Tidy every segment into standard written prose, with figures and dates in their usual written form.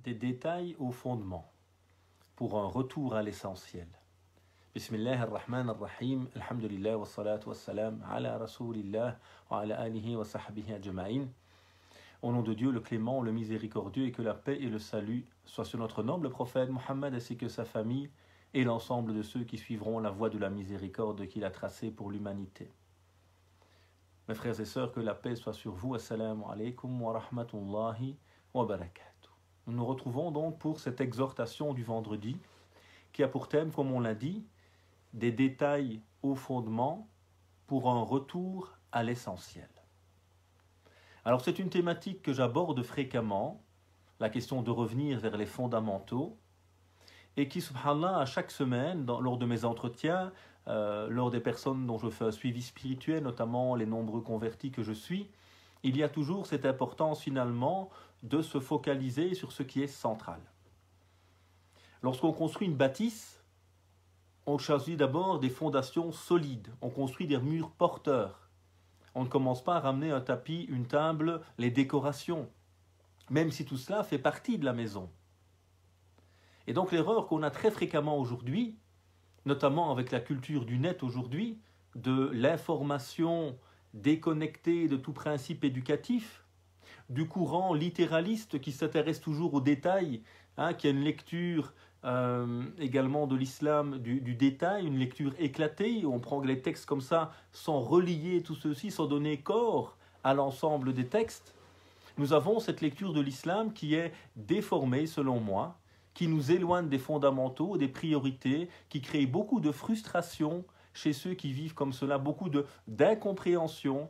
des détails au fondement pour un retour à l'essentiel. Bismillah ar-Rahman ar-Rahim, alhamdulillah wa salatu wa salam ala rasulillah wa ala alihi wa sahbihi ajma'in. Au nom de Dieu, le clément, le miséricordieux, et que la paix et le salut soient sur notre noble prophète Mohammed ainsi que sa famille et l'ensemble de ceux qui suivront la voie de la miséricorde qu'il a tracée pour l'humanité. Mes frères et sœurs, que la paix soit sur vous. Assalamu alaikum wa rahmatullahi wa barakatuh. Nous nous retrouvons donc pour cette exhortation du vendredi qui a pour thème, comme on l'a dit, des détails au fondement pour un retour à l'essentiel. Alors c'est une thématique que j'aborde fréquemment, la question de revenir vers les fondamentaux, et qui, subhanallah, à chaque semaine, lors de mes entretiens, lors des personnes dont je fais un suivi spirituel, notamment les nombreux convertis que je suis, il y a toujours cette importance finalement de se focaliser sur ce qui est central. Lorsqu'on construit une bâtisse, on choisit d'abord des fondations solides, on construit des murs porteurs. On ne commence pas à ramener un tapis, une table, les décorations, même si tout cela fait partie de la maison. Et donc l'erreur qu'on a très fréquemment aujourd'hui, notamment avec la culture du net aujourd'hui, de l'information déconnectée de tout principe éducatif, du courant littéraliste qui s'intéresse toujours aux détails, qui a une lecture également de l'islam du détail, une lecture éclatée, où on prend les textes comme ça sans relier tout ceci, sans donner corps à l'ensemble des textes. Nous avons cette lecture de l'islam qui est déformée selon moi, qui nous éloigne des fondamentaux, des priorités, qui crée beaucoup de frustration chez ceux qui vivent comme cela, beaucoup d'incompréhension,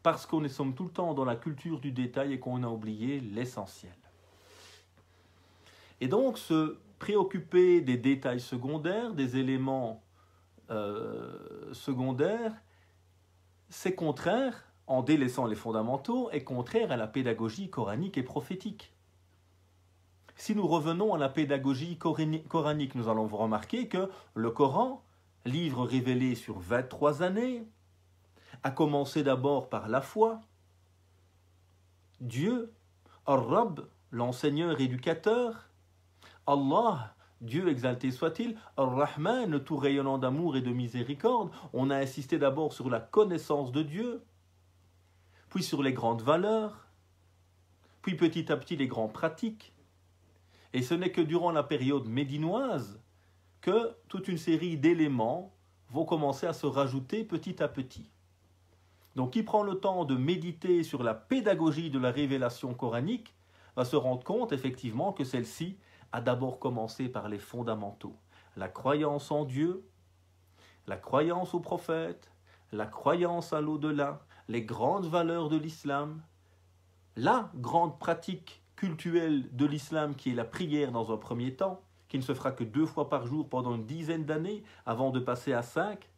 parce qu'on est sommes tout le temps dans la culture du détail et qu'on a oublié l'essentiel. Et donc, se préoccuper des détails secondaires, des éléments secondaires, c'est contraire, en délaissant les fondamentaux, est contraire à la pédagogie coranique et prophétique. Si nous revenons à la pédagogie coranique, nous allons vous remarquer que le Coran, livre révélé sur 23 années, a commencé d'abord par la foi. Dieu, Ar-Rabb, l'enseigneur éducateur, Allah, Dieu exalté soit-il, Ar-Rahman, le tout rayonnant d'amour et de miséricorde. On a insisté d'abord sur la connaissance de Dieu, puis sur les grandes valeurs, puis petit à petit les grandes pratiques. Et ce n'est que durant la période médinoise que toute une série d'éléments vont commencer à se rajouter petit à petit. Donc qui prend le temps de méditer sur la pédagogie de la révélation coranique va se rendre compte effectivement que celle-ci a d'abord commencé par les fondamentaux. La croyance en Dieu, la croyance aux prophètes, la croyance à l'au-delà, les grandes valeurs de l'islam, la grande pratique cultuelle de l'islam qui est la prière dans un premier temps, qui ne se fera que 2 fois par jour pendant une dizaine d'années avant de passer à 5,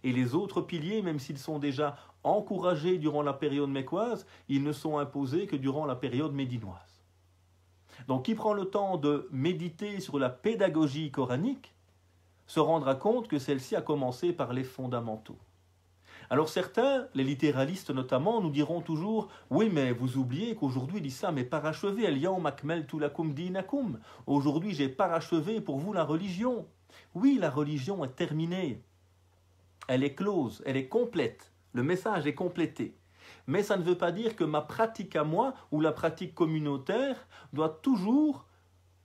et les autres piliers, même s'ils sont déjà encouragés durant la période mécoise, ils ne sont imposés que durant la période médinoise. Donc qui prend le temps de méditer sur la pédagogie coranique se rendra compte que celle-ci a commencé par les fondamentaux. Alors certains, les littéralistes notamment, nous diront toujours « Oui, mais vous oubliez qu'aujourd'hui l'islam est parachevé. Al-yawma akmaltu lakum dinakum. Aujourd'hui, j'ai parachevé pour vous la religion. » Oui, la religion est terminée. Elle est close, elle est complète. Le message est complété. Mais ça ne veut pas dire que ma pratique à moi ou la pratique communautaire doit toujours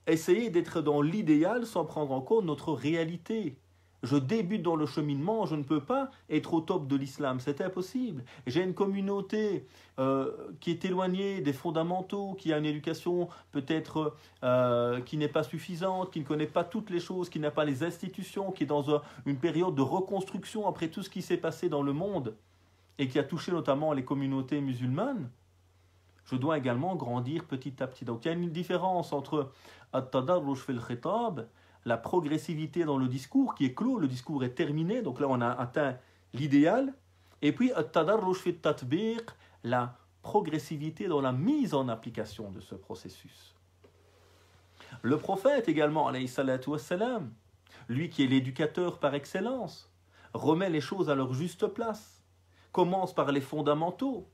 essayer d'être dans l'idéal sans prendre en compte notre réalité. Je débute dans le cheminement, je ne peux pas être au top de l'islam, c'est impossible. J'ai une communauté qui est éloignée des fondamentaux, qui a une éducation peut-être qui n'est pas suffisante, qui ne connaît pas toutes les choses, qui n'a pas les institutions, qui est dans une période de reconstruction après tout ce qui s'est passé dans le monde et qui a touché notamment les communautés musulmanes. Je dois également grandir petit à petit. Donc il y a une différence entre at-tadarruj fil khitab, la progressivité dans le discours qui est clos, le discours est terminé, donc là on a atteint l'idéal, et puis at-tadarruj fit tatbiq, la progressivité dans la mise en application de ce processus. Le prophète également, alayhi salatu wassalam, lui qui est l'éducateur par excellence, remet les choses à leur juste place, commence par les fondamentaux.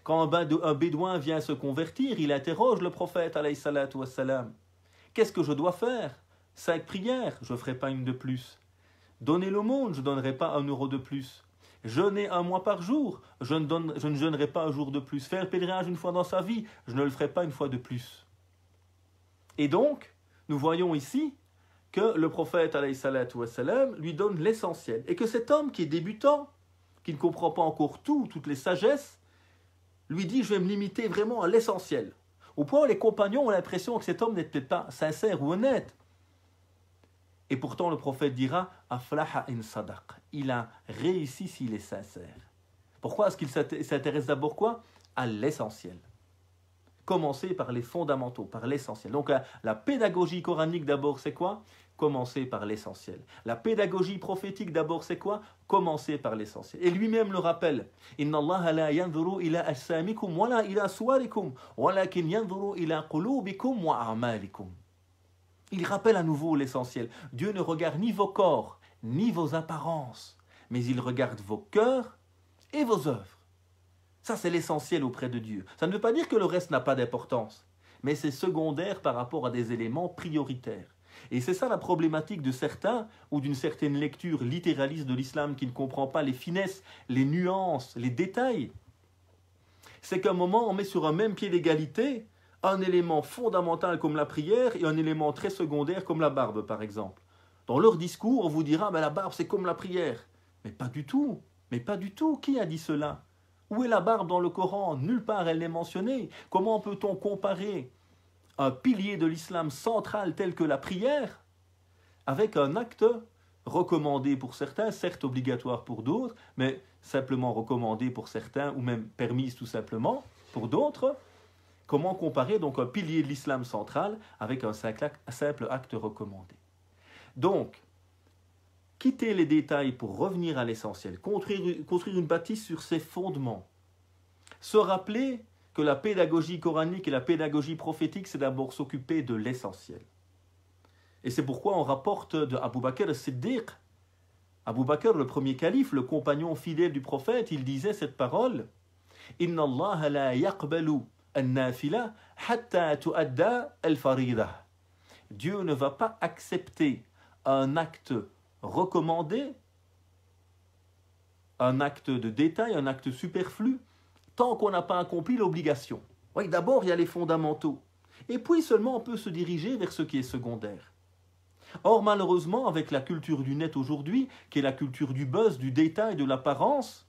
Quand un bédouin vient se convertir, il interroge le prophète, alayhi salatu wassalam. Qu'est-ce que je dois faire? 5 prières, je ne ferai pas une de plus. Donner l'aumône, je ne donnerai pas 1 euro de plus. Jeûner 1 mois par jour, je ne jeûnerai pas 1 jour de plus. Faire le pèlerinage une fois dans sa vie, je ne le ferai pas 1 fois de plus. Et donc, nous voyons ici que le prophète, alayhi salatu wassalam, lui donne l'essentiel. Et que cet homme qui est débutant, qui ne comprend pas encore toutes les sagesses, lui dit, je vais me limiter vraiment à l'essentiel. Au point où les compagnons ont l'impression que cet homme n'est peut-être pas sincère ou honnête. Et pourtant, le prophète dira, aflaha in sadaq. Il a réussi s'il est sincère. Pourquoi est-ce qu'il s'intéresse d'abord quoi? À l'essentiel. Commencer par les fondamentaux, par l'essentiel. Donc la pédagogie coranique d'abord, c'est quoi? Commencer par l'essentiel. La pédagogie prophétique d'abord, c'est quoi? Commencer par l'essentiel. Et lui-même le rappelle. Inna Allah la yanzuru ila ajsamikum wa la ila suwarikum, walakin yanzuru ila qulubikum wa a'malikum. Il rappelle à nouveau l'essentiel. Dieu ne regarde ni vos corps, ni vos apparences, mais il regarde vos cœurs et vos œuvres. Ça, c'est l'essentiel auprès de Dieu. Ça ne veut pas dire que le reste n'a pas d'importance, mais c'est secondaire par rapport à des éléments prioritaires. Et c'est ça la problématique de certains ou d'une certaine lecture littéraliste de l'islam qui ne comprend pas les finesses, les nuances, les détails. C'est qu'à un moment, on met sur un même pied d'égalité un élément fondamental comme la prière et un élément très secondaire comme la barbe, par exemple. Dans leur discours, on vous dira la barbe, c'est comme la prière. Mais pas du tout. Mais pas du tout. Qui a dit cela? Où est la barbe dans le Coran? Nulle part elle n'est mentionnée. Comment peut-on comparer un pilier de l'islam central tel que la prière avec un acte recommandé pour certains, certes obligatoire pour d'autres, mais simplement recommandé pour certains ou même permise tout simplement pour d'autres? Comment comparer donc un pilier de l'islam central avec un simple acte recommandé? Donc, quitter les détails pour revenir à l'essentiel, construire une bâtisse sur ses fondements, se rappeler que la pédagogie coranique et la pédagogie prophétique, c'est d'abord s'occuper de l'essentiel. Et c'est pourquoi on rapporte de Abu Bakr as-Siddiq. Abu Bakr, le premier calife, le compagnon fidèle du prophète, il disait cette parole: « Inna Allah la yaqbalu an-nafila hatta tu'adda al-farida » Dieu ne va pas accepter un acte recommandé, un acte de détail, un acte superflu, tant qu'on n'a pas accompli l'obligation. Oui, d'abord, il y a les fondamentaux. Et puis seulement, on peut se diriger vers ce qui est secondaire. Or, malheureusement, avec la culture du net aujourd'hui, qui est la culture du buzz, du détail, de l'apparence,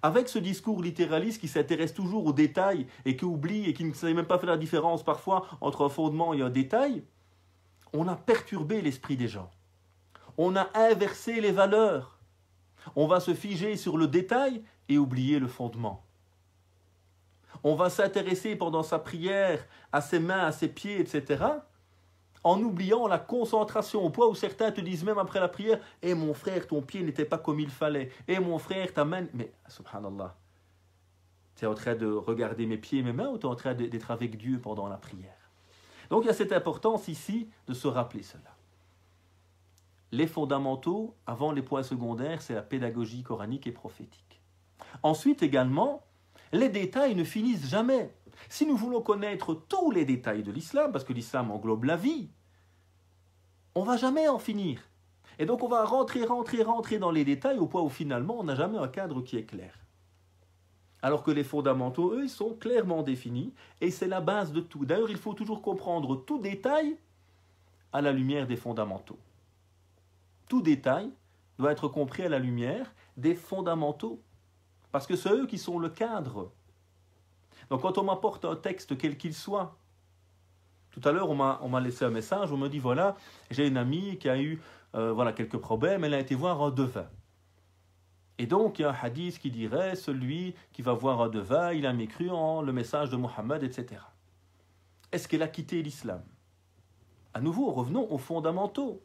avec ce discours littéraliste qui s'intéresse toujours aux détails et qui oublie et qui ne sait même pas faire la différence parfois entre un fondement et un détail, on a perturbé l'esprit des gens. On a inversé les valeurs. On va se figer sur le détail et oublier le fondement. On va s'intéresser pendant sa prière à ses mains, à ses pieds, etc., en oubliant la concentration, au point où certains te disent même après la prière « Eh mon frère, ton pied n'était pas comme il fallait. Eh mon frère, ta main... » Mais, subhanallah, tu es en train de regarder mes pieds et mes mains ou tu es en train d'être avec Dieu pendant la prière? Donc il y a cette importance ici de se rappeler cela. Les fondamentaux, avant les points secondaires, c'est la pédagogie coranique et prophétique. Ensuite également, les détails ne finissent jamais. Si nous voulons connaître tous les détails de l'islam, parce que l'islam englobe la vie, on ne va jamais en finir. Et donc on va rentrer dans les détails au point où finalement on n'a jamais un cadre qui est clair. Alors que les fondamentaux, eux, ils sont clairement définis et c'est la base de tout. D'ailleurs, il faut toujours comprendre tout détail à la lumière des fondamentaux. Tout détail doit être compris à la lumière des fondamentaux. Parce que c'est eux qui sont le cadre. Donc quand on m'apporte un texte quel qu'il soit, tout à l'heure on m'a laissé un message, on me dit voilà, j'ai une amie qui a eu quelques problèmes, elle a été voir un devin. Et donc il y a un hadith qui dirait celui qui va voir un devin, il a mécru en le message de Mohammed, etc. Est-ce qu'elle a quitté l'islam? À nouveau, revenons aux fondamentaux.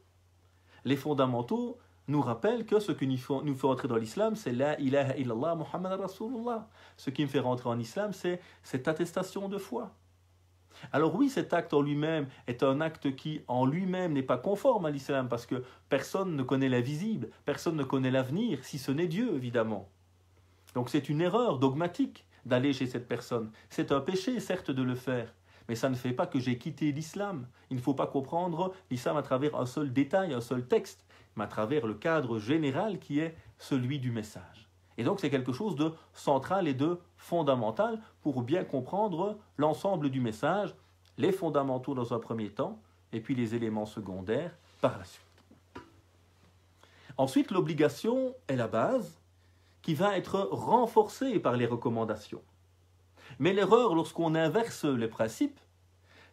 Les fondamentaux nous rappellent que ce qui nous fait entrer dans l'islam, c'est la ilaha illallah Muhammad Rasulullah. Ce qui me fait rentrer en islam, c'est cette attestation de foi. Alors oui, cet acte en lui-même est un acte qui en lui-même n'est pas conforme à l'islam parce que personne ne connaît l'invisible, personne ne connaît l'avenir, si ce n'est Dieu, évidemment. Donc c'est une erreur dogmatique d'aller chez cette personne. C'est un péché, certes, de le faire, mais ça ne fait pas que j'ai quitté l'islam. Il ne faut pas comprendre l'islam à travers un seul détail, un seul texte, mais à travers le cadre général qui est celui du message. Et donc c'est quelque chose de central et de fondamental pour bien comprendre l'ensemble du message, les fondamentaux dans un premier temps, et puis les éléments secondaires par la suite. Ensuite, l'obligation est la base qui va être renforcée par les recommandations. Mais l'erreur lorsqu'on inverse les principes,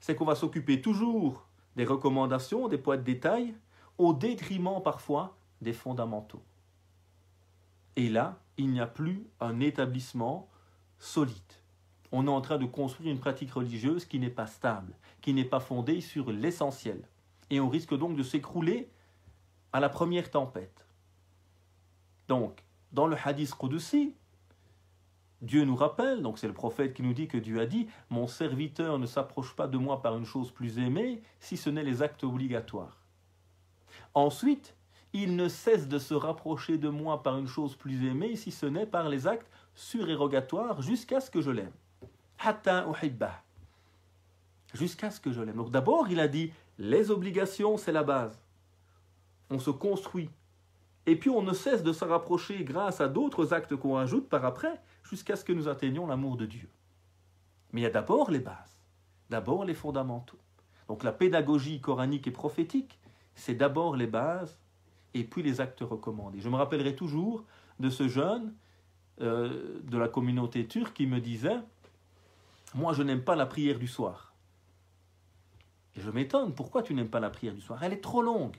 c'est qu'on va s'occuper toujours des recommandations, des points de détail, au détriment parfois des fondamentaux. Et là, il n'y a plus un établissement solide. On est en train de construire une pratique religieuse qui n'est pas stable, qui n'est pas fondée sur l'essentiel. Et on risque donc de s'écrouler à la première tempête. Donc, dans le hadith Qudsi, Dieu nous rappelle, donc c'est le prophète qui nous dit que Dieu a dit « Mon serviteur ne s'approche pas de moi par une chose plus aimée, si ce n'est les actes obligatoires. » Ensuite, il ne cesse de se rapprocher de moi par une chose plus aimée, si ce n'est par les actes surérogatoires, jusqu'à ce que je l'aime. Hatta uhibbah. Jusqu'à ce que je l'aime. Donc d'abord, il a dit, les obligations, c'est la base. On se construit. Et puis on ne cesse de se rapprocher grâce à d'autres actes qu'on ajoute par après, jusqu'à ce que nous atteignions l'amour de Dieu. Mais il y a d'abord les bases, d'abord les fondamentaux. Donc la pédagogie coranique et prophétique, c'est d'abord les bases, et puis les actes recommandés. Je me rappellerai toujours de ce jeune de la communauté turque qui me disait « Moi, je n'aime pas la prière du soir. » Et je m'étonne, pourquoi tu n'aimes pas la prière du soir? Elle est trop longue.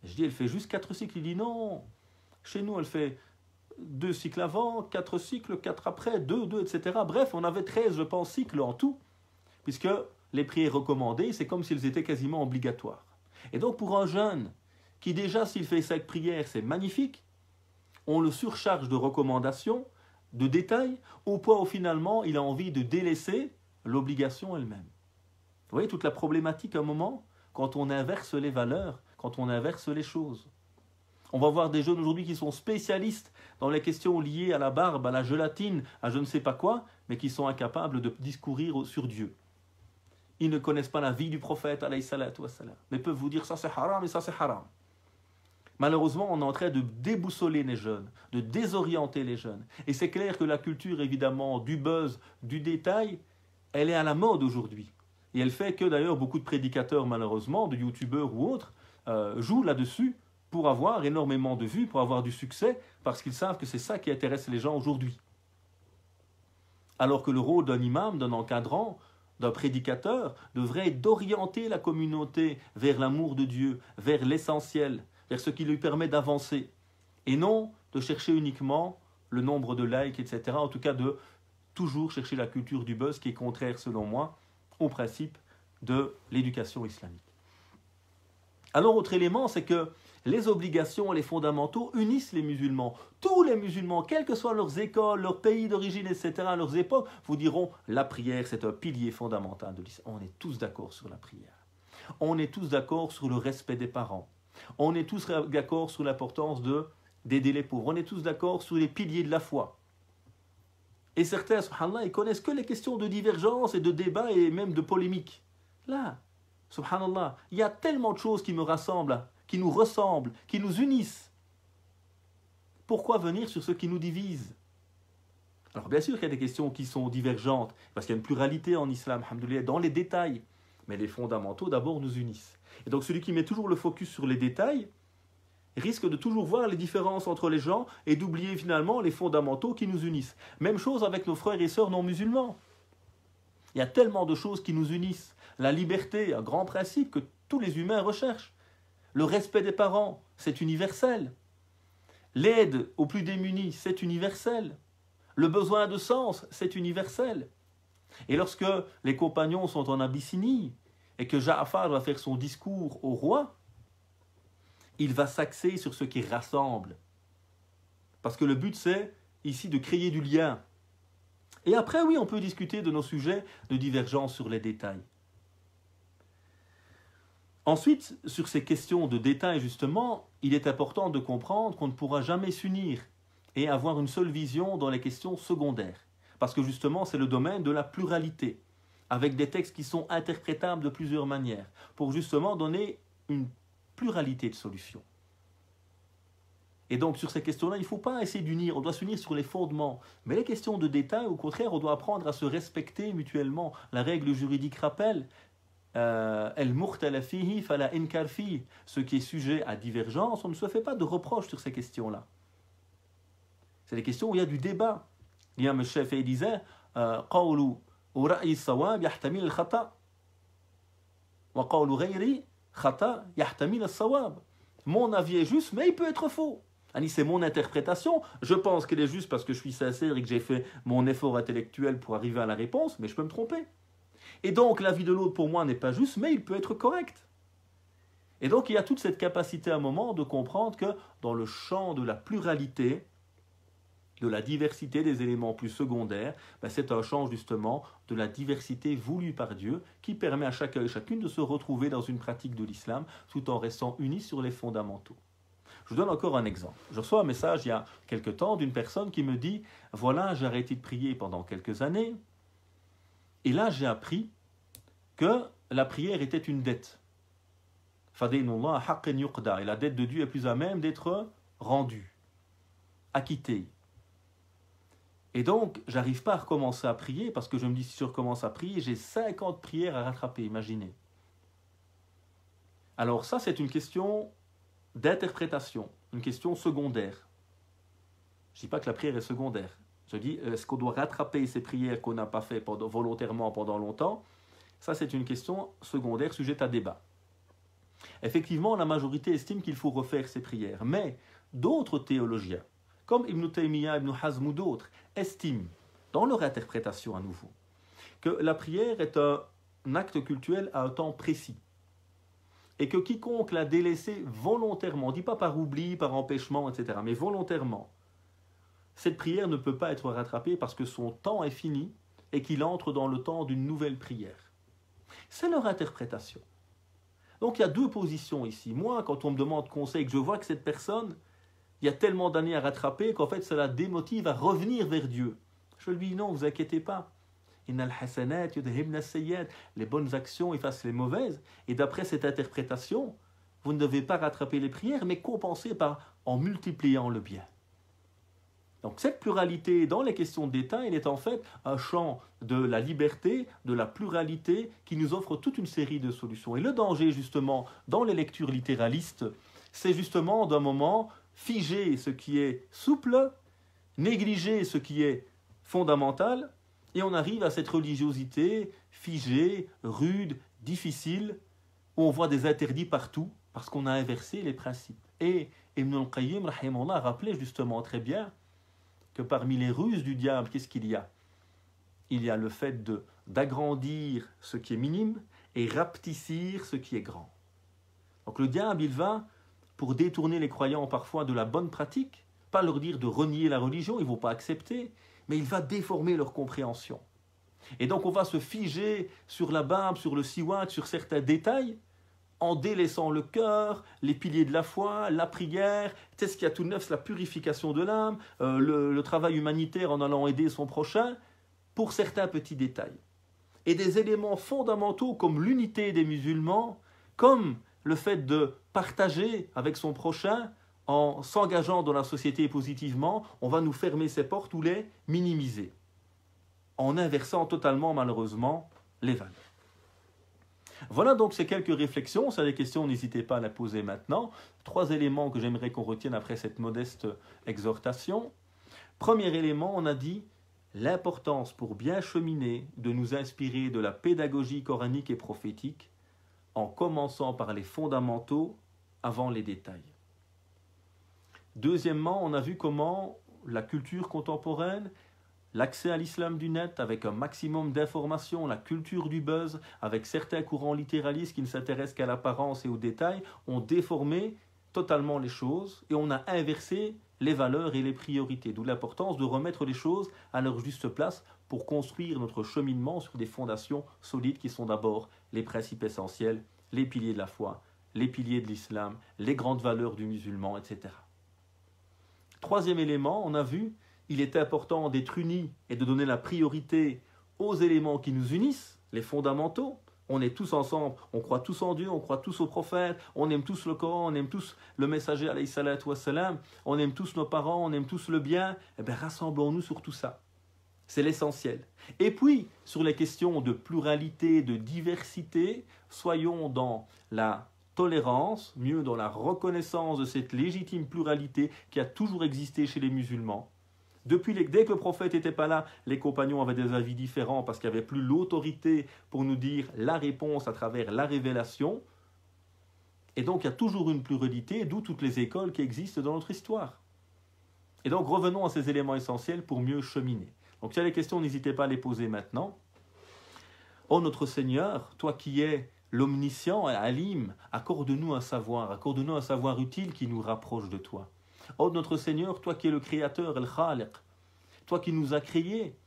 Je dis, elle fait juste 4 cycles. Il dit, non, chez nous, elle fait 2 cycles avant, 4 cycles, 4 après, 2, etc. Bref, on avait 13, je pense, cycles en tout, puisque les prières recommandées, c'est comme s'ils étaient quasiment obligatoires. Et donc, pour un jeune qui déjà, s'il fait 5 prières, c'est magnifique, on le surcharge de recommandations, de détails, au point où finalement, il a envie de délaisser l'obligation elle-même. Vous voyez toute la problématique à un moment, quand on inverse les valeurs, quand on inverse les choses. On va voir des jeunes aujourd'hui qui sont spécialistes dans les questions liées à la barbe, à la gélatine, à je ne sais pas quoi, mais qui sont incapables de discourir sur Dieu. Ils ne connaissent pas la vie du prophète, alayhi salatu wassalam, mais peuvent vous dire ça c'est haram et ça c'est haram. Malheureusement, on est en train de déboussoler les jeunes, de désorienter les jeunes. Et c'est clair que la culture, évidemment, du buzz, du détail, elle est à la mode aujourd'hui. Et elle fait que d'ailleurs beaucoup de prédicateurs, malheureusement, de youtubeurs ou autres, jouent là-dessus pour avoir énormément de vues, pour avoir du succès, parce qu'ils savent que c'est ça qui intéresse les gens aujourd'hui. Alors que le rôle d'un imam, d'un encadrant, d'un prédicateur, devrait être d'orienter la communauté vers l'amour de Dieu, vers l'essentiel, vers ce qui lui permet d'avancer, et non de chercher uniquement le nombre de likes, etc. En tout cas, de toujours chercher la culture du buzz qui est contraire, selon moi, au principe de l'éducation islamique. Alors, autre élément, c'est que les obligations et les fondamentaux unissent les musulmans. Tous les musulmans, quelles que soient leurs écoles, leur pays d'origine, etc., leurs époques, vous diront la prière, c'est un pilier fondamental de l'islam. On est tous d'accord sur la prière. On est tous d'accord sur le respect des parents. On est tous d'accord sur l'importance d'aider les pauvres. On est tous d'accord sur les piliers de la foi. Et certains, subhanallah, ils connaissent que les questions de divergence et de débat et même de polémique. Là, subhanallah, il y a tellement de choses qui me rassemblent, qui nous ressemblent, qui nous unissent. Pourquoi venir sur ce qui nous divise? Alors bien sûr qu'il y a des questions qui sont divergentes, parce qu'il y a une pluralité en islam, alhamdoulilah, dans les détails. Mais les fondamentaux d'abord nous unissent. Et donc celui qui met toujours le focus sur les détails risque de toujours voir les différences entre les gens et d'oublier finalement les fondamentaux qui nous unissent. Même chose avec nos frères et sœurs non musulmans. Il y a tellement de choses qui nous unissent. La liberté, un grand principe que tous les humains recherchent. Le respect des parents, c'est universel. L'aide aux plus démunis, c'est universel. Le besoin de sens, c'est universel. Et lorsque les compagnons sont en Abyssinie et que Ja'far va faire son discours au roi, il va s'axer sur ce qui rassemble. Parce que le but, c'est ici de créer du lien. Et après, oui, on peut discuter de nos sujets de divergence sur les détails. Ensuite, sur ces questions de détails, justement, il est important de comprendre qu'on ne pourra jamais s'unir et avoir une seule vision dans les questions secondaires. Parce que justement, c'est le domaine de la pluralité, avec des textes qui sont interprétables de plusieurs manières, pour justement donner une pluralité de solutions. Et donc, sur ces questions-là, il ne faut pas essayer d'unir, on doit s'unir sur les fondements. Mais les questions de détail, au contraire, on doit apprendre à se respecter mutuellement. La règle juridique rappelle El-Mukhtalaf fihi fala inkar fihi. Ce qui est sujet à divergence, on ne se fait pas de reproches sur ces questions-là. C'est des questions où il y a du débat. L'imam Shafi'i disait Qawlu ra'yi sawab yahtamil al-khata wa qawlu ghayri khata yahtamil al-sawab. Mon avis est juste, mais il peut être faux. C'est mon interprétation. Je pense qu'elle est juste parce que je suis sincère et que j'ai fait mon effort intellectuel pour arriver à la réponse, mais je peux me tromper. Et donc, l'avis de l'autre, pour moi, n'est pas juste, mais il peut être correct. Et donc, il y a toute cette capacité à un moment de comprendre que dans le champ de la pluralité, de la diversité des éléments plus secondaires, c'est un champ justement de la diversité voulue par Dieu qui permet à chacun et chacune de se retrouver dans une pratique de l'islam tout en restant unis sur les fondamentaux. Je vous donne encore un exemple. Je reçois un message il y a quelque temps d'une personne qui me dit « Voilà, j'ai arrêté de prier pendant quelques années et là j'ai appris que la prière était une dette. Fadaynullah haqqan yuqda. Et la dette de Dieu est plus à même d'être rendue, acquittée. Et donc, j'arrive pas à recommencer à prier parce que je me dis si je recommence à prier, j'ai 50 prières à rattraper, imaginez. Alors ça, c'est une question d'interprétation, une question secondaire. Je ne dis pas que la prière est secondaire. Je dis, est-ce qu'on doit rattraper ces prières qu'on n'a pas fait volontairement pendant longtemps? Ça, c'est une question secondaire, sujette à débat. Effectivement, la majorité estime qu'il faut refaire ces prières. Mais d'autres théologiens, comme Ibn Taymiyyah, Ibn Hazm ou d'autres, estiment, dans leur interprétation à nouveau, que la prière est un acte cultuel à un temps précis. Et que quiconque l'a délaissé volontairement, on ne dit pas par oubli, par empêchement, etc., mais volontairement, cette prière ne peut pas être rattrapée parce que son temps est fini et qu'il entre dans le temps d'une nouvelle prière. C'est leur interprétation. Donc il y a deux positions ici. Moi, quand on me demande conseil, que je vois que cette personne, il y a tellement d'années à rattraper qu'en fait ça la démotive à revenir vers Dieu. Je lui dis non, vous inquiétez pas. Les bonnes actions effacent les mauvaises. Et d'après cette interprétation, vous ne devez pas rattraper les prières, mais compenser en multipliant le bien. Donc cette pluralité dans les questions de détail, elle est en fait un champ de la liberté, de la pluralité, qui nous offre toute une série de solutions. Et le danger, justement, dans les lectures littéralistes, c'est justement d'un moment figer ce qui est souple, négliger ce qui est fondamental, et on arrive à cette religiosité figée, rude, difficile, où on voit des interdits partout, parce qu'on a inversé les principes. Et Ibn al-Qayyim, rahimahullah, a rappelé justement très bien que parmi les ruses du diable, qu'est-ce qu'il y a? Il y a le fait d'agrandir ce qui est minime et rapetissir ce qui est grand. Donc le diable, il va, pour détourner les croyants parfois de la bonne pratique, pas leur dire de renier la religion, ils ne vont pas accepter, mais il va déformer leur compréhension. Et donc on va se figer sur la barbe, sur le siwak, sur certains détails, en délaissant le cœur, les piliers de la foi, la prière, c'est ce qu'il y a tout de neuf, c'est la purification de l'âme, le travail humanitaire en allant aider son prochain, pour certains petits détails. Et des éléments fondamentaux comme l'unité des musulmans, comme le fait de partager avec son prochain, en s'engageant dans la société positivement, on va nous fermer ses portes ou les minimiser, en inversant totalement malheureusement les valeurs. Voilà donc ces quelques réflexions. Si vous avez des questions, n'hésitez pas à la poser maintenant. 3 éléments que j'aimerais qu'on retienne après cette modeste exhortation. Premier élément, on a dit l'importance pour bien cheminer de nous inspirer de la pédagogie coranique et prophétique en commençant par les fondamentaux avant les détails. Deuxièmement, on a vu comment la culture contemporaine, l'accès à l'islam du net avec un maximum d'informations, la culture du buzz, avec certains courants littéralistes qui ne s'intéressent qu'à l'apparence et aux détails, ont déformé totalement les choses et on a inversé les valeurs et les priorités. D'où l'importance de remettre les choses à leur juste place pour construire notre cheminement sur des fondations solides qui sont d'abord les principes essentiels, les piliers de la foi, les piliers de l'islam, les grandes valeurs du musulman, etc. Troisième élément, on a vu il est important d'être unis et de donner la priorité aux éléments qui nous unissent, les fondamentaux. On est tous ensemble, on croit tous en Dieu, on croit tous au prophète, on aime tous le Coran, on aime tous le messager alayhi salatu wassalam, on aime tous nos parents, on aime tous le bien. Eh bien, rassemblons-nous sur tout ça. C'est l'essentiel. Et puis, sur les questions de pluralité, de diversité, soyons dans la tolérance, mieux dans la reconnaissance de cette légitime pluralité qui a toujours existé chez les musulmans. Dès que le prophète n'était pas là, les compagnons avaient des avis différents parce qu'il n'y avait plus l'autorité pour nous dire la réponse à travers la révélation. Et donc, il y a toujours une pluralité, d'où toutes les écoles qui existent dans notre histoire. Et donc, revenons à ces éléments essentiels pour mieux cheminer. Donc, s'il y a des questions, n'hésitez pas à les poser maintenant. Oh notre Seigneur, toi qui es l'omniscient et Alim, accorde-nous un savoir utile qui nous rapproche de toi. Oh notre Seigneur, toi qui es le Créateur, El Khaliq, toi qui nous as créés,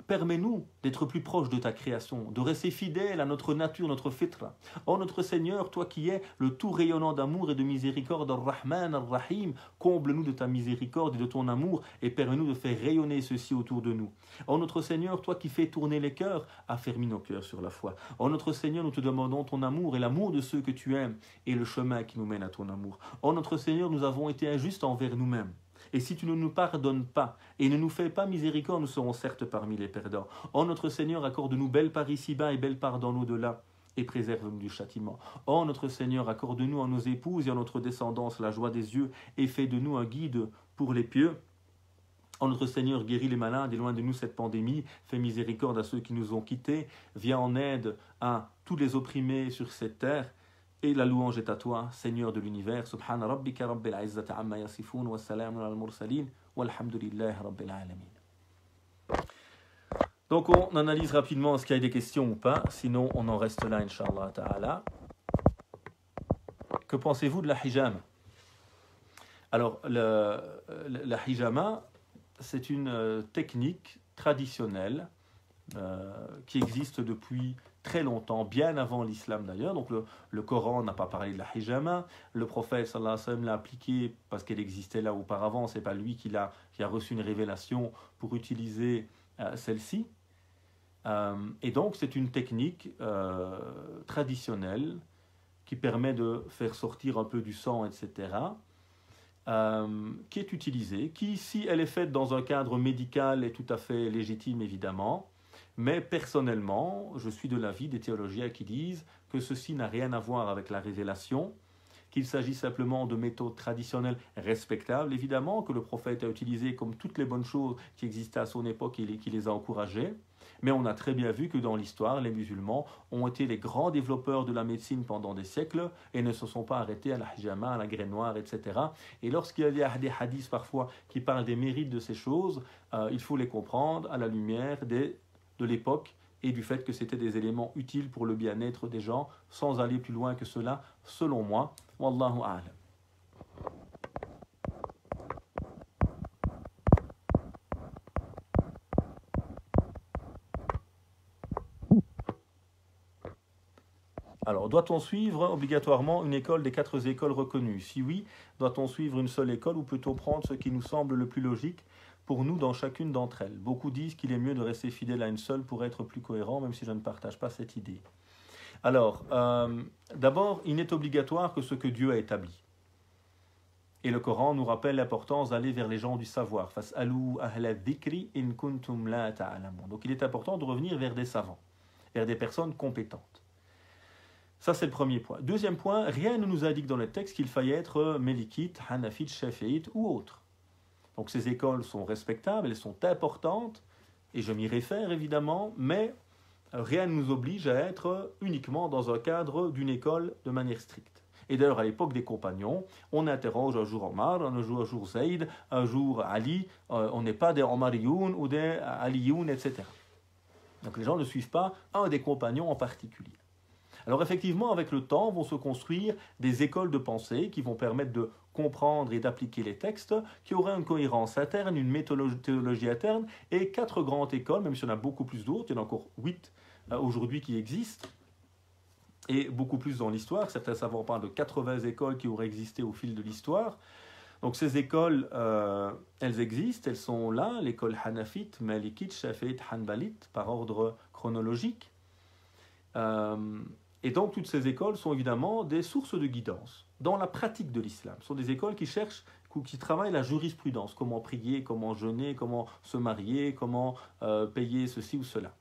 permets-nous d'être plus proches de ta création, de rester fidèles à notre nature, notre fitra. Oh notre Seigneur, toi qui es le tout rayonnant d'amour et de miséricorde, Ar-Rahman, Ar-Rahim, comble-nous de ta miséricorde et de ton amour et permets-nous de faire rayonner ceci autour de nous. Oh notre Seigneur, toi qui fais tourner les cœurs, affermis nos cœurs sur la foi. Oh notre Seigneur, nous te demandons ton amour et l'amour de ceux que tu aimes et le chemin qui nous mène à ton amour. Oh notre Seigneur, nous avons été injustes envers nous-mêmes. Et si tu ne nous pardonnes pas et ne nous fais pas miséricorde, nous serons certes parmi les perdants. Oh notre Seigneur, accorde-nous belle part ici-bas et belle part dans l'au-delà, et préserve-nous du châtiment. Oh notre Seigneur, accorde-nous à nos épouses et à notre descendance la joie des yeux, et fais de nous un guide pour les pieux. Oh notre Seigneur, guéris les malades, éloigne de nous cette pandémie, fais miséricorde à ceux qui nous ont quittés, viens en aide à tous les opprimés sur cette terre. Et la louange est à toi, Seigneur de l'univers. Subhana rabbika rabbil izzati amma yasifun wa salamun al mursalin walhamdulillahi rabbil alamin. Donc on analyse rapidement est-ce qu'il y a des questions ou pas, sinon on en reste là, Inch'Allah ta'ala. Que pensez-vous de la hijama? Alors, la hijama, c'est une technique traditionnelle qui existe depuis très longtemps, bien avant l'islam d'ailleurs. Donc le Coran n'a pas parlé de la hijama, le prophète sallallahu alayhi wa sallam l'a appliqué parce qu'elle existait là auparavant, c'est pas lui qui a reçu une révélation pour utiliser celle-ci. Et donc c'est une technique traditionnelle qui permet de faire sortir un peu du sang, etc., qui est utilisée, qui, si elle est faite dans un cadre médical, est tout à fait légitime évidemment. Mais personnellement, je suis de l'avis des théologiens qui disent que ceci n'a rien à voir avec la révélation, qu'il s'agit simplement de méthodes traditionnelles respectables, évidemment, que le prophète a utilisées comme toutes les bonnes choses qui existaient à son époque et qui les a encouragées. Mais on a très bien vu que dans l'histoire, les musulmans ont été les grands développeurs de la médecine pendant des siècles et ne se sont pas arrêtés à la hijama, à la graine noire, etc. Et lorsqu'il y a des hadiths parfois qui parlent des mérites de ces choses, il faut les comprendre à la lumière de l'époque et du fait que c'était des éléments utiles pour le bien-être des gens, sans aller plus loin que cela, selon moi. Wallahu a'lam. Alors, doit-on suivre obligatoirement une école des 4 écoles reconnues? Si oui, doit-on suivre une seule école ou peut-on prendre ce qui nous semble le plus logique pour nous dans chacune d'entre elles? Beaucoup disent qu'il est mieux de rester fidèle à une seule pour être plus cohérent, même si je ne partage pas cette idée. Alors, d'abord, il n'est obligatoire que ce que Dieu a établi. Et le Coran nous rappelle l'importance d'aller vers les gens du savoir. Fas'alou ahla dhikri in kuntum la ta'lamun. Donc il est important de revenir vers des savants, vers des personnes compétentes. Ça, c'est le premier point. Deuxième point, rien ne nous indique dans le texte qu'il faille être mélikite, hanafite, shafiite ou autre. Donc ces écoles sont respectables, elles sont importantes, et je m'y réfère évidemment, mais rien ne nous oblige à être uniquement dans un cadre d'une école de manière stricte. Et d'ailleurs, à l'époque des compagnons, on interroge un jour Omar, un jour Zayd, un jour Ali, on n'est pas des Omariyoun ou des Aliyoun, etc. Donc les gens ne suivent pas un des compagnons en particulier. Alors effectivement, avec le temps, vont se construire des écoles de pensée qui vont permettre de comprendre et d'appliquer les textes, qui auraient une cohérence interne, une méthodologie interne, et 4 grandes écoles, même s'il y en a beaucoup plus d'autres, il y en a encore 8 aujourd'hui qui existent, et beaucoup plus dans l'histoire. Certains savants parlent de 80 écoles qui auraient existé au fil de l'histoire. Donc ces écoles, elles existent, elles sont là, l'école hanafite, malikite, shafiite, hanbalite, par ordre chronologique. Et donc toutes ces écoles sont évidemment des sources de guidance dans la pratique de l'islam. Ce sont des écoles qui cherchent, qui travaillent la jurisprudence, comment prier, comment jeûner, comment se marier, comment payer ceci ou cela.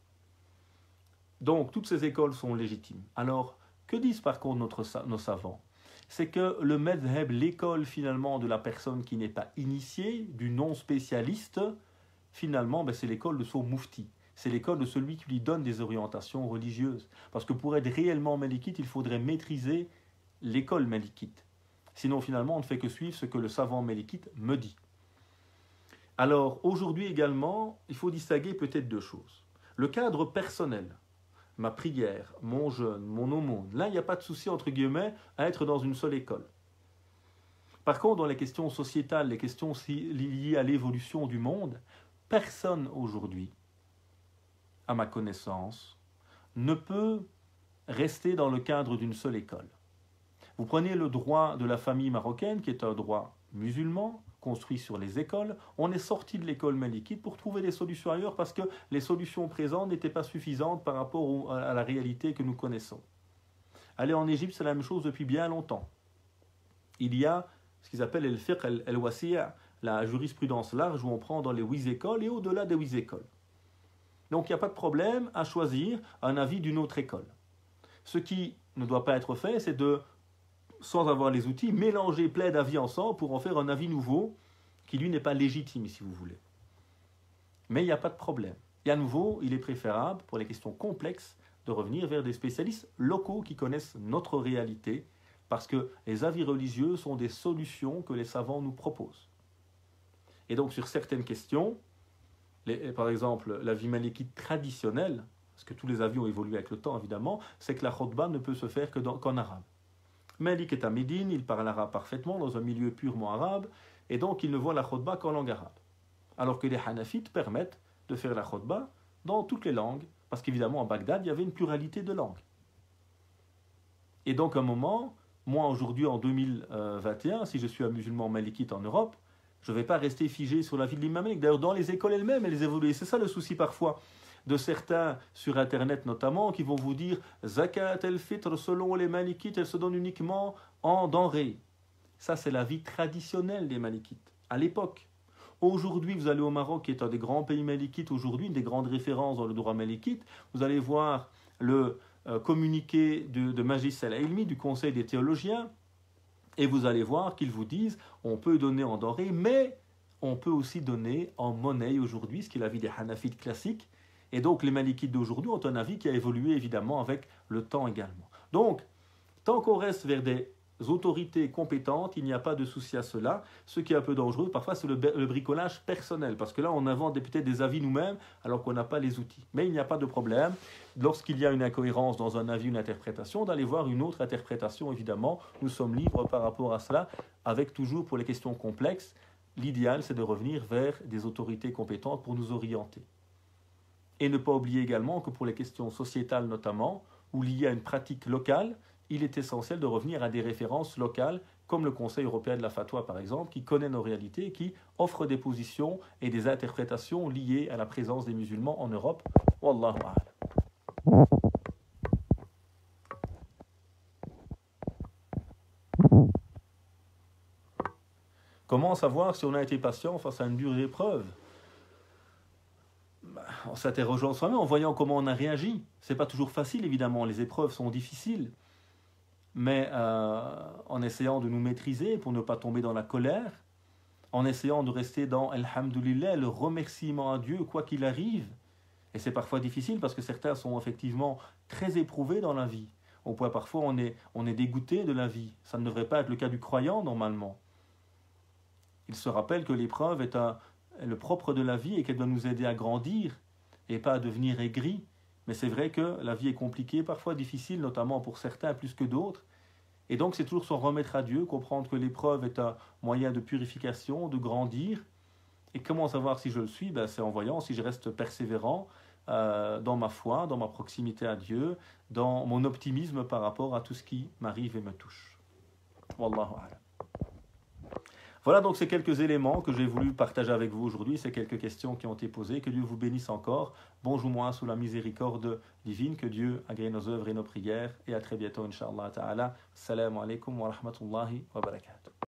Donc toutes ces écoles sont légitimes. Alors, que disent par contre nos savants? C'est que le madhab, l'école finalement de la personne qui n'est pas initiée, du non-spécialiste, finalement, c'est l'école de son moufti. C'est l'école de celui qui lui donne des orientations religieuses. Parce que pour être réellement malikite, il faudrait maîtriser l'école malikite. Sinon, finalement, on ne fait que suivre ce que le savant malikite me dit. Alors, aujourd'hui également, il faut distinguer peut-être deux choses. Le cadre personnel, ma prière, mon jeûne, mon aumône, là, il n'y a pas de souci, entre guillemets, à être dans une seule école. Par contre, dans les questions sociétales, les questions liées à l'évolution du monde, personne aujourd'hui, à ma connaissance, ne peut rester dans le cadre d'une seule école. Vous prenez le droit de la famille marocaine, qui est un droit musulman, construit sur les écoles. On est sorti de l'école malikite pour trouver des solutions ailleurs parce que les solutions présentes n'étaient pas suffisantes par rapport à la réalité que nous connaissons. Allez, en Égypte, c'est la même chose depuis bien longtemps. Il y a ce qu'ils appellent el fiqh el-wasi'a, la jurisprudence large où on prend dans les 8 écoles et au-delà des 8 écoles. Donc il n'y a pas de problème à choisir un avis d'une autre école. Ce qui ne doit pas être fait, c'est de, sans avoir les outils, mélanger plein d'avis ensemble pour en faire un avis nouveau qui, lui, n'est pas légitime, si vous voulez. Mais il n'y a pas de problème. Et à nouveau, il est préférable, pour les questions complexes, de revenir vers des spécialistes locaux qui connaissent notre réalité, parce que les avis religieux sont des solutions que les savants nous proposent. Et donc, sur certaines questions, par exemple, l'avis malikite traditionnel, parce que tous les avis ont évolué avec le temps, évidemment, c'est que la khutba ne peut se faire qu'en arabe. Malik est à Médine, il parle arabe parfaitement, dans un milieu purement arabe, et donc il ne voit la khutba qu'en langue arabe. Alors que les hanafites permettent de faire la khutba dans toutes les langues, parce qu'évidemment, à Bagdad, il y avait une pluralité de langues. Et donc, à un moment, moi, aujourd'hui, en 2021, si je suis un musulman malikite en Europe, je ne vais pas rester figé sur l'avis de l'imam Malik. D'ailleurs, dans les écoles elles-mêmes, elles évoluent. C'est ça le souci parfois de certains, sur Internet notamment, qui vont vous dire « Zakat el-Fitr, selon les Malikites, elle se donne uniquement en denrées. » Ça, c'est l'avis traditionnel des Malikites, à l'époque. Aujourd'hui, vous allez au Maroc, qui est un des grands pays Malikites aujourd'hui, une des grandes références dans le droit Malikite, vous allez voir le communiqué de Majlis al-Ilmi, du Conseil des théologiens, et vous allez voir qu'ils vous disent on peut donner en denrées, mais on peut aussi donner en monnaie aujourd'hui, ce qui est l'avis des Hanafites classiques. Et donc les Malikites d'aujourd'hui ont un avis qui a évolué évidemment avec le temps également. Donc, tant qu'on reste vers des autorités compétentes, il n'y a pas de souci à cela. Ce qui est un peu dangereux, parfois, c'est le bricolage personnel, parce que là, on invente peut-être des avis nous-mêmes, alors qu'on n'a pas les outils. Mais il n'y a pas de problème, lorsqu'il y a une incohérence dans un avis, une interprétation, d'aller voir une autre interprétation, évidemment. Nous sommes libres par rapport à cela, avec toujours, pour les questions complexes, l'idéal, c'est de revenir vers des autorités compétentes pour nous orienter. Et ne pas oublier également que pour les questions sociétales notamment, ou liées à une pratique locale, il est essentiel de revenir à des références locales, comme le Conseil européen de la fatwa par exemple, qui connaît nos réalités et qui offre des positions et des interprétations liées à la présence des musulmans en Europe. Wallahu a'lam. Comment savoir si on a été patient face à une dure épreuve? En s'interrogeant soi-même, en voyant comment on a réagi. C'est pas toujours facile, évidemment, les épreuves sont difficiles. Mais en essayant de nous maîtriser pour ne pas tomber dans la colère, en essayant de rester dans Alhamdulillah, le remerciement à Dieu, quoi qu'il arrive. Et c'est parfois difficile parce que certains sont effectivement très éprouvés dans la vie. Au point parfois on est dégoûté de la vie. Ça ne devrait pas être le cas du croyant normalement. Il se rappelle que l'épreuve est le propre de la vie et qu'elle doit nous aider à grandir et pas à devenir aigri. Mais c'est vrai que la vie est compliquée, parfois difficile, notamment pour certains plus que d'autres. Et donc c'est toujours s'en remettre à Dieu, comprendre que l'épreuve est un moyen de purification, de grandir. Et comment savoir si je le suis? C'est en voyant si je reste persévérant dans ma foi, dans ma proximité à Dieu, dans mon optimisme par rapport à tout ce qui m'arrive et me touche. Wallahu a'lam. Voilà donc ces quelques éléments que j'ai voulu partager avec vous aujourd'hui, ces quelques questions qui ont été posées. Que Dieu vous bénisse encore. Bonjour-moi sous la miséricorde divine. Que Dieu agrée nos œuvres et nos prières. Et à très bientôt, Inch'Allah Ta'ala. Assalamu alaikum wa rahmatullahi wa barakatuh.